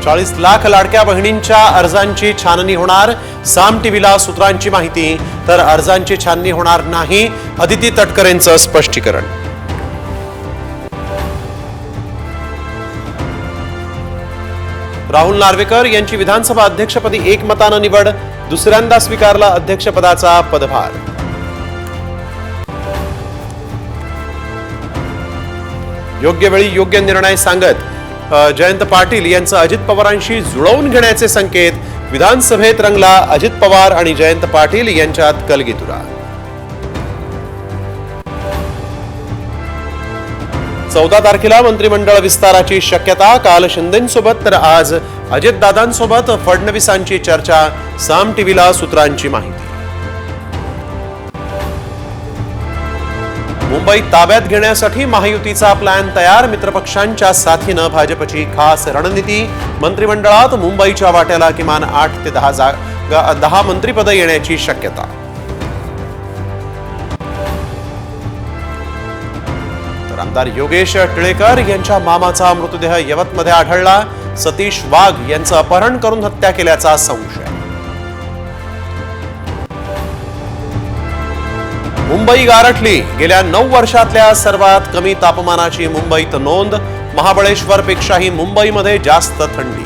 40 लाख लाडक्या बहिणींच्या अर्जांची छाननी होणार। साम टीव्हीला सूत्रांची माहिती। तर अर्जांची छाननी होणार नाही, अदिती तटकरेंचं स्पष्टीकरण। राहुल नार्वेकर यांची विधानसभा अध्यक्षपदी एकमतानं निवड। दुसऱ्यांदा स्वीकारला अध्यक्षपदाचा पदभार। योग्य वेळी योग्य निर्णय सांगत जयंत पाटील यांचं अजित पवारांशी जुळवून घेण्याचे संकेत। विधानसभेत रंगला अजित पवार आणि जयंत पाटील यांच्यात कलगीतुरा। 14 तारखेला मंत्रिमंडळ विस्ताराची शक्यता। काल शिंदेंसोबत तर आज अजितदादांसोबत फडणवीसांची चर्चा। साम टीव्हीला सूत्रांची माहिती। मुंबई ताब्यात घेण्यासाठी महायुतीचा प्लॅन तयार। मित्रपक्षांच्या साथीनं भाजपची खास रणनीती। मंत्रिमंडळात मुंबईच्या वाट्याला किमान 8 ते 10 मंत्रिपदं येण्याची शक्यता। तर आमदार योगेश टिळेकर यांच्या मामाचा मृतदेह यवतमध्ये आढळला। सतीश वाघ यांचं अपहरण करून हत्या केल्याचा संशय। मुंबई गारठली। गेल्या 9 वर्षातल्या सर्वात कमी तापमानाची मुंबईत नोंद। महाबळेश्वरपेक्षाही मुंबईमध्ये जास्त थंडी।